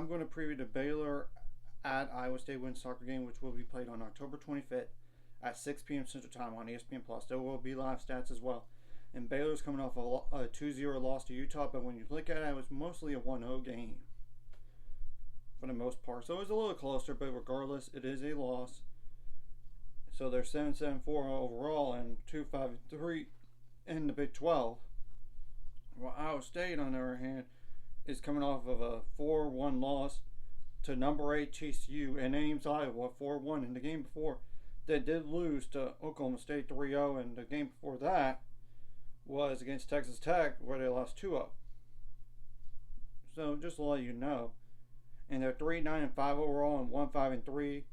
I'm going to preview the Baylor at Iowa State women's soccer game, which will be played on October 25th at 6 p.m. Central Time on ESPN Plus. There will be live stats as well. And Baylor's coming off a 2-0 loss to Utah, but when you look at it, it was mostly a 1-0 game for the most part. So it was a little closer, but regardless, it is a loss. So they're 7-7-4 overall and 2-5-3 in the Big 12. Well, Iowa State, on the other hand, is coming off of a 4-1 loss to number 8 TCU in Ames, Iowa, 4-1. In the game before, they did lose to Oklahoma State 3-0, and the game before that was against Texas Tech, where they lost 2-0. So just to let you know, and they're 3-9-5 overall and 1-5-3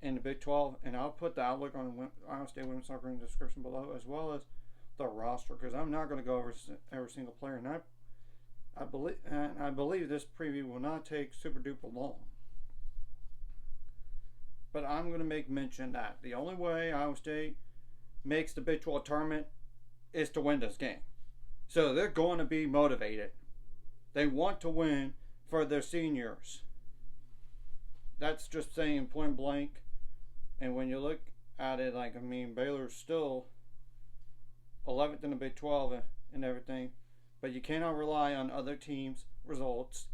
in the Big 12. And I'll put the outlook on Iowa State women's soccer in the description below, as well as the roster, because I'm not going to go over every single player. And I believe this preview will not take super duper long. But I'm going to make mention that the only way Iowa State makes the Big 12 tournament is to win this game. So they're going to be motivated. They want to win for their seniors. That's just saying point blank. And when you look at it, Baylor's still 11th in the Big 12 and everything. But you cannot rely on other teams' results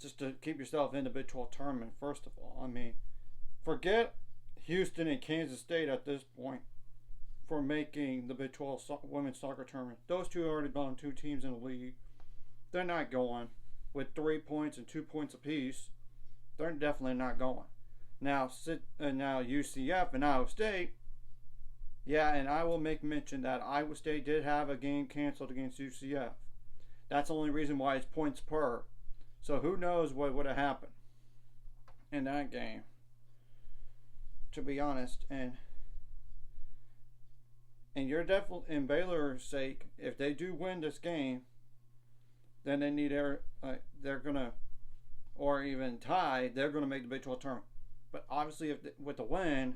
just to keep yourself in the Big 12 tournament, first of all. Forget Houston and Kansas State at this point for making the Big 12 women's soccer tournament. Those two already belong 2 teams in the league. They're not going with 3 points and 2 points apiece. They're definitely not going. Now UCF and Iowa State. Yeah, and I will make mention that Iowa State did have a game canceled against UCF. That's the only reason why it's points per. So who knows what would have happened in that game, to be honest. And you're definitely, in Baylor's sake, if they do win this game, then they need they're gonna, or even tie, they're gonna make the Big 12 tournament. But obviously, with the win,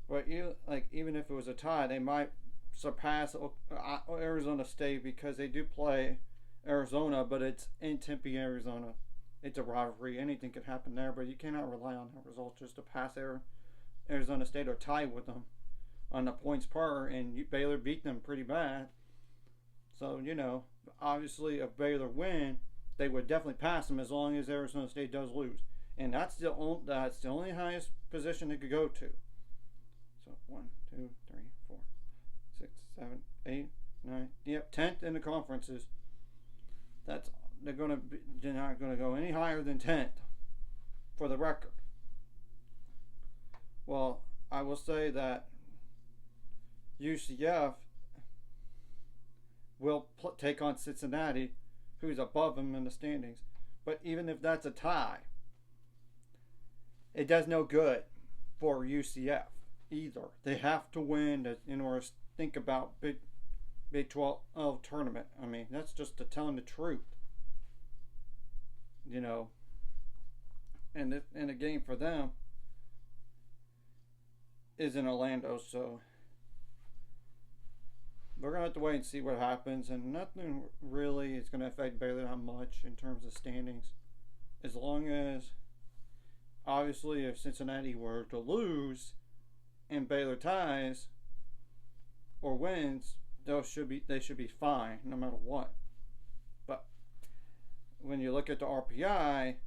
but even if it was a tie, they might surpass Arizona State, because they do play Arizona, but it's in Tempe, Arizona. It's a rivalry. Anything could happen there, but you cannot rely on that result just to pass Arizona State or tie with them on the points per, and Baylor beat them pretty bad. So, obviously if Baylor win, they would definitely pass them as long as Arizona State does lose. And that's the only highest position they could go to. So 1, 2, 3, 4, 6, 7, 8, 9. Yep, 10th in the conferences. They're not gonna go any higher than 10th for the record. Well, I will say that UCF will take on Cincinnati, who's above them in the standings. But even if that's a tie, it does no good for UCF either. They have to win in order to think about Big 12 tournament. That's just telling the truth. And the game for them is in Orlando, so we're going to have to wait and see what happens. And nothing really is going to affect Baylor that much in terms of standings, as long as, obviously, if Cincinnati were to lose and Baylor ties or wins, they should be fine no matter what. But when you look at the RPI,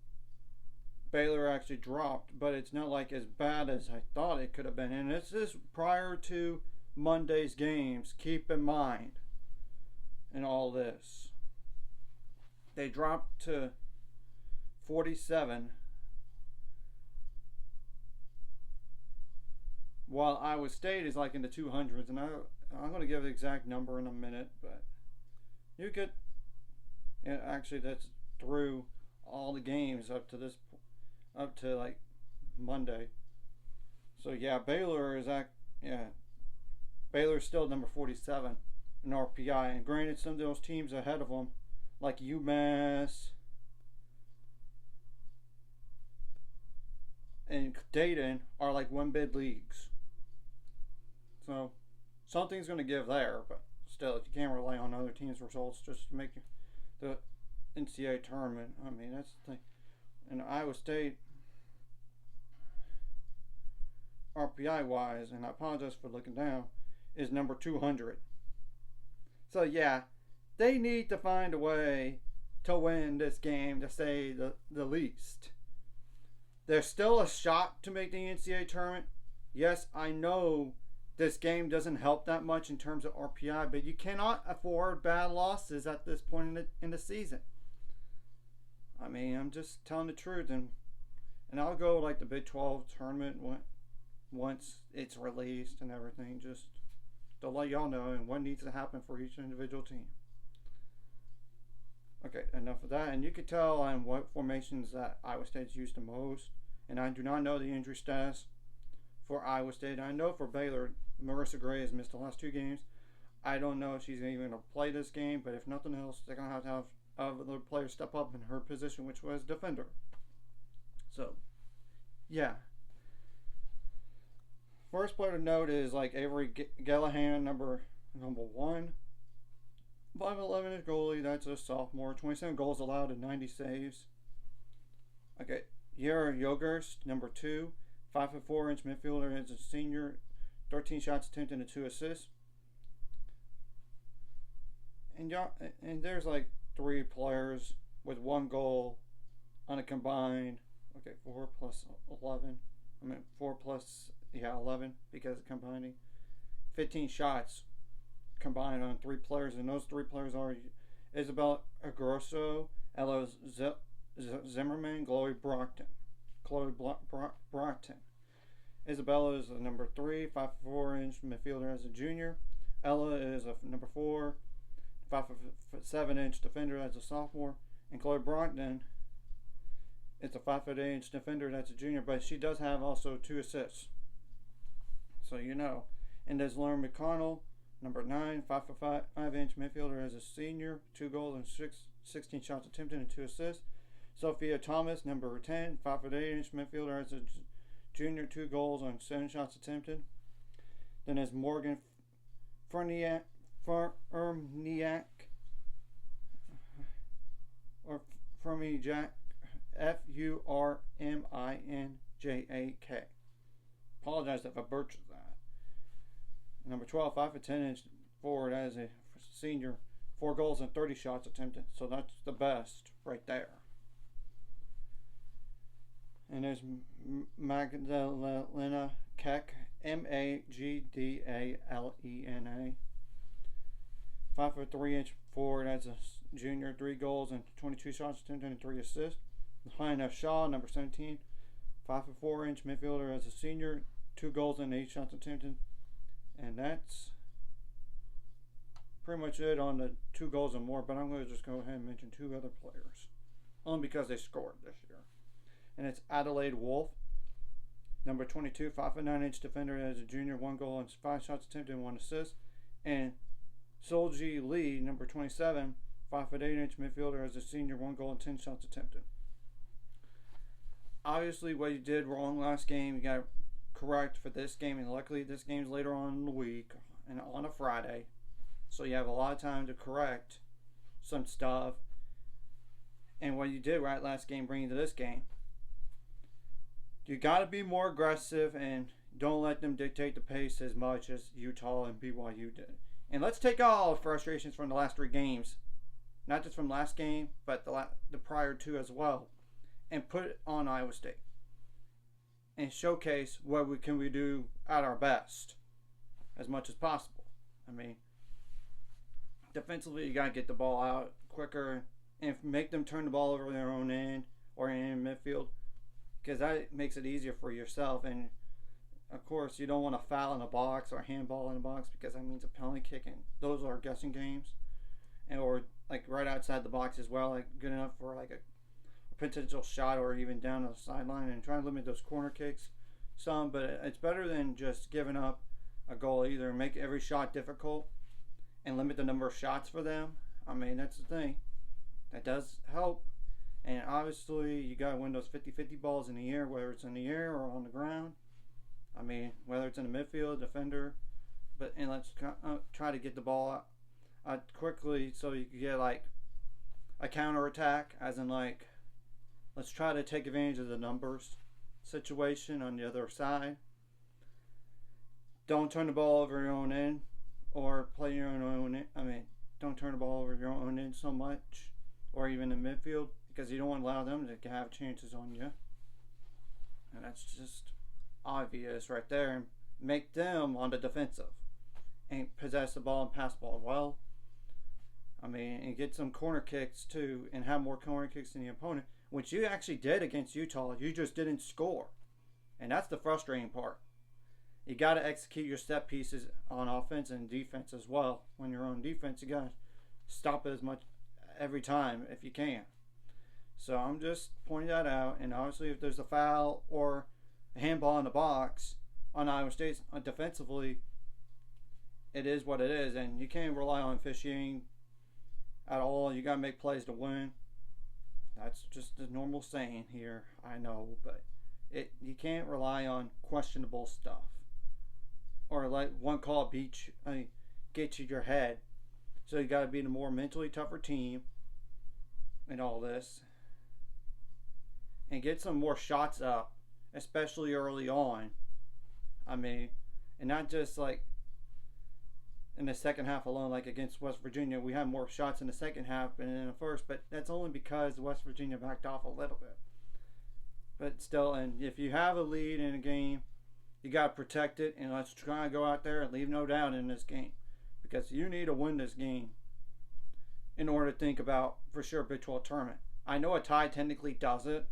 Baylor actually dropped, but it's not like as bad as I thought it could have been. And this is prior to Monday's games. Keep in mind in all this, they dropped to 47, while Iowa State is in the 200s. And I'm going to give the exact number in a minute, but you could, actually that's through all the games up to Monday. So yeah, Baylor's still number 47 in RPI, and granted, some of those teams ahead of them, like UMass and Dayton, are one bid leagues. So something's going to give there, but still, you can't rely on other teams' results just to make NCAA tournament. I mean, that's the thing. And Iowa State, RPI wise, and I apologize for looking down, is number 200. So yeah, they need to find a way to win this game, to say the least. There's still a shot to make the NCAA tournament. Yes, I know this game doesn't help that much in terms of RPI, but you cannot afford bad losses at this point in the season. I mean, I'm just telling the truth, and I'll go like the Big 12 tournament once it's released and everything, just to let y'all know and what needs to happen for each individual team. Okay, enough of that. And you can tell on what formations that Iowa State's used the most. And I do not know the injury status for Iowa State. I know for Baylor, Marissa Gray has missed the last 2 games. I don't know if she's even going to play this game, but if nothing else, they're going to have other players step up in her position, which was defender. So, yeah. First player to note is like Avery Gallahan, number 1. 5'11" is goalie. That's a sophomore. 27 goals allowed and 90 saves. Okay, Yara Yogerst, number 2. 5'4" midfielder as a senior. 13 shots attempted and 2 assists. And there's like 3 players with 1 goal on a combined. Okay, 4 plus 11. 4 plus 11 because of combining. 15 shots combined on 3 players, and those 3 players are Isabel Agrosso, Ella Zimmerman, Chloe Brockton. Isabella is a number 3, 5'4" midfielder as a junior. Ella is a number 4, 5'7" defender as a sophomore, and Chloe Brockton is a 5'8" defender that's a junior, but she does have also 2 assists. So you know. And there's Lauren McConnell, number 9, 5'5" midfielder as a senior, 2 goals and 16 shots attempted and 2 assists. Sophia Thomas, number 10, 5'8" midfielder as a junior, 2 goals on 7 shots attempted. Then there's Morgan Ferniak, or Ferminjak, Furminjak. Apologize if I butchered that. Number 12, 5'10" forward as a senior, 4 goals and 30 shots attempted. So that's the best right there. And there's Magdalena Keck, Magdalena, 5'3" forward as a junior, 3 goals and 22 shots attempted and 3 assists. Hannah Shaw, number 17, 5'4" midfielder as a senior, 2 goals and 8 shots attempted. And that's pretty much it on the 2 goals and more, but I'm going to just go ahead and mention 2 other players, only because they scored this year. And it's Adelaide Wolf, number 22, 5'9" defender as a junior, 1 goal and 5 shots attempted and 1 assist. And Solji Lee, number 27, 5'8" midfielder as a senior, 1 goal and 10 shots attempted. Obviously, what you did wrong last game, you got to correct for this game, and luckily this game's later on in the week and on a Friday, so you have a lot of time to correct some stuff. And what you did right last game, bringing to this game, you got to be more aggressive and don't let them dictate the pace as much as Utah and BYU did. And let's take all the frustrations from the last 3 games, not just from last game, but the prior 2 as well, and put it on Iowa State and showcase what we can do at our best as much as possible. I mean, defensively, you got to get the ball out quicker and make them turn the ball over their own end or in midfield, because that makes it easier for yourself. And of course, you don't want to foul in the box or handball in the box, because that means a penalty kick, and those are guessing games. And or like right outside the box as well, like good enough for like a potential shot or even down the sideline, and try to limit those corner kicks some. But it's better than just giving up a goal either. Make every shot difficult and limit the number of shots for them. I mean, that's the thing. That does help. And obviously, you got to win those 50-50 balls in the air, whether it's in the air or on the ground. I mean, whether it's in the midfield, defender. And let's try to get the ball out quickly, so you can get like a counterattack, as in like, let's try to take advantage of the numbers situation on the other side. Don't turn the ball over your own end or play your own end. Don't turn the ball over your own end so much, or even in midfield, because you don't want to allow them to have chances on you. And that's just obvious right there. And make them on the defensive and possess the ball and pass the ball well. And get some corner kicks too, and have more corner kicks than the opponent, which you actually did against Utah. You just didn't score. And that's the frustrating part. You got to execute your set pieces on offense and defense as well. When you're on defense, you got to stop it as much every time if you can. So I'm just pointing that out. And obviously, if there's a foul or a handball in the box on Iowa State defensively, it is what it is. And you can't rely on officiating at all. You got to make plays to win. That's just the normal saying here, I know, but you can't rely on questionable stuff or let one call get to your head. So you got to be the more mentally tougher team in all this, and get some more shots up, especially early on. And not just like in the second half alone, like against West Virginia. We had more shots in the second half than in the first, but that's only because West Virginia backed off a little bit. But still, and if you have a lead in a game, you got to protect it, and let's try to go out there and leave no doubt in this game, because you need to win this game in order to think about, for sure, Big 12 tournament. I know a tie technically does it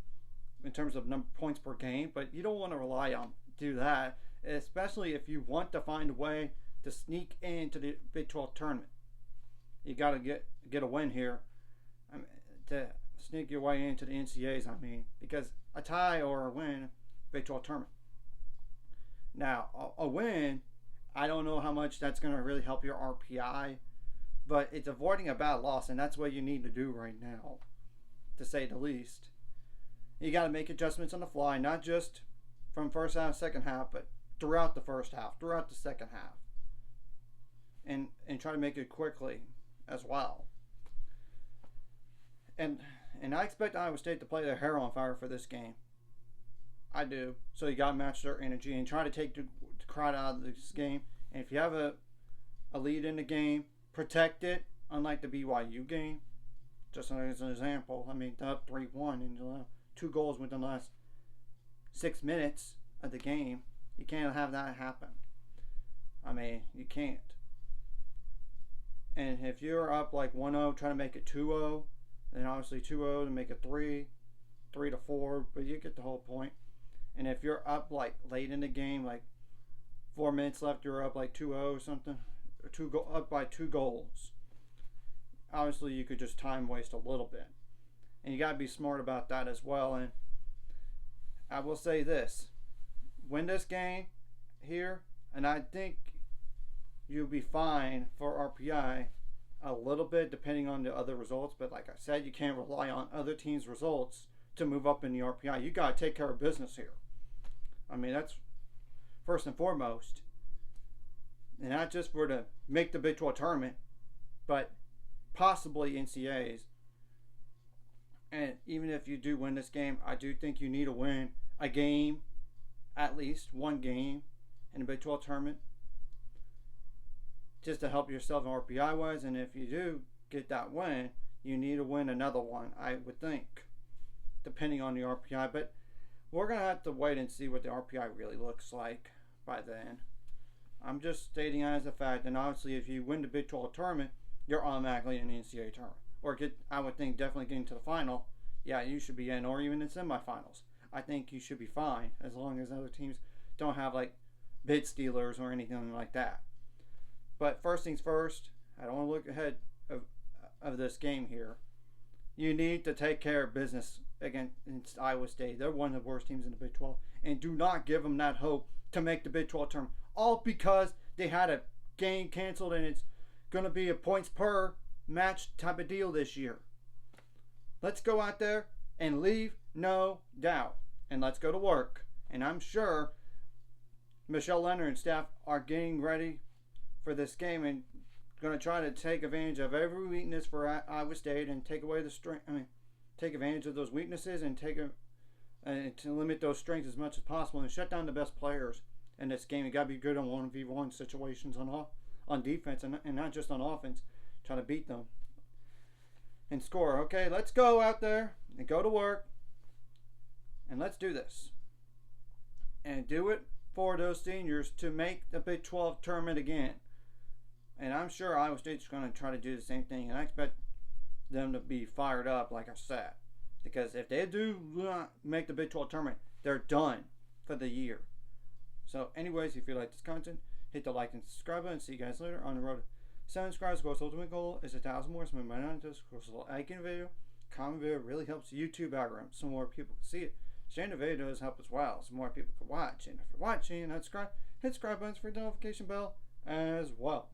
in terms of number of points per game, but you don't want to rely on do that, especially if you want to find a way to sneak into the Big 12 tournament. You got to get a win here to sneak your way into the NCAAs, because a tie or a win, Big 12 tournament. Now, a win, I don't know how much that's going to really help your RPI, but it's avoiding a bad loss, and that's what you need to do right now, to say the least. You got to make adjustments on the fly, not just from first half, second half, but throughout the first half, throughout the second half, and try to make it quickly as well. And I expect Iowa State to play their hair on fire for this game. I do. So you got to match their energy and try to take the crowd out of this game. And if you have a lead in the game, protect it, unlike the BYU game. Just as an example, up 3-1 and 2 goals within the last 6 minutes of the game. You can't have that happen. You can't. And if you're up like 1-0, try to make it 2-0. Then obviously 2-0 to make it 3-4, but you get the whole point. And if you're up like late in the game, like 4 minutes left, you're up like 2-0 or something, or up by 2 goals. Obviously, you could just time waste a little bit, and you got to be smart about that as well. And I will say this: win this game here, and I think you'll be fine for RPI. A little bit depending on the other results, but like I said, you can't rely on other teams' results to move up in the RPI. You got to take care of business here. That's first and foremost, and not just for to make the Big 12 tournament, but possibly NCAAs. And even if you do win this game, I do think you need to win a game, at least one game in the Big 12 tournament, just to help yourself in RPI wise. And if you do get that win, you need to win another one, I would think, depending on the RPI. But we're going to have to wait and see what the RPI really looks like by then. I'm just stating as a fact. And obviously, if you win the Big 12 tournament, you're automatically in the NCAA tournament. Or I would think definitely getting to the final. Yeah, you should be in, or even in semifinals. I think you should be fine as long as other teams don't have like bid stealers or anything like that. But first things first, I don't want to look ahead of this game here. You need to take care of business against Iowa State. They're one of the worst teams in the Big 12. And do not give them that hope to make the Big 12 tournament. All because they had a game canceled and it's going to be a points per match type of deal this year. Let's go out there and leave no doubt. And let's go to work. And I'm sure Michelle Leonard and staff are getting ready for this game and going to try to take advantage of every weakness for Iowa State and take away the strength. Take advantage of those weaknesses and to limit those strengths as much as possible and shut down the best players in this game. You got to be good on 1v1 situations on defense and not just on offense. Try to beat them and score. Okay, let's go out there and go to work and let's do this. And do it for those seniors to make the Big 12 tournament again. And I'm sure Iowa State's going to try to do the same thing. And I expect them to be fired up, like I said. Because if they do not make the Big 12 tournament, they're done for the year. So anyways, if you like this content, hit the like and subscribe button. See you guys later on the road. 7 subscribers. Goal's ultimate goal is 1,000 more. So my not just liking the video, comment video really helps the YouTube algorithm so more people can see it. Sharing the video does help as well, so more people can watch. And if you're watching, hit subscribe buttons for the notification bell as well.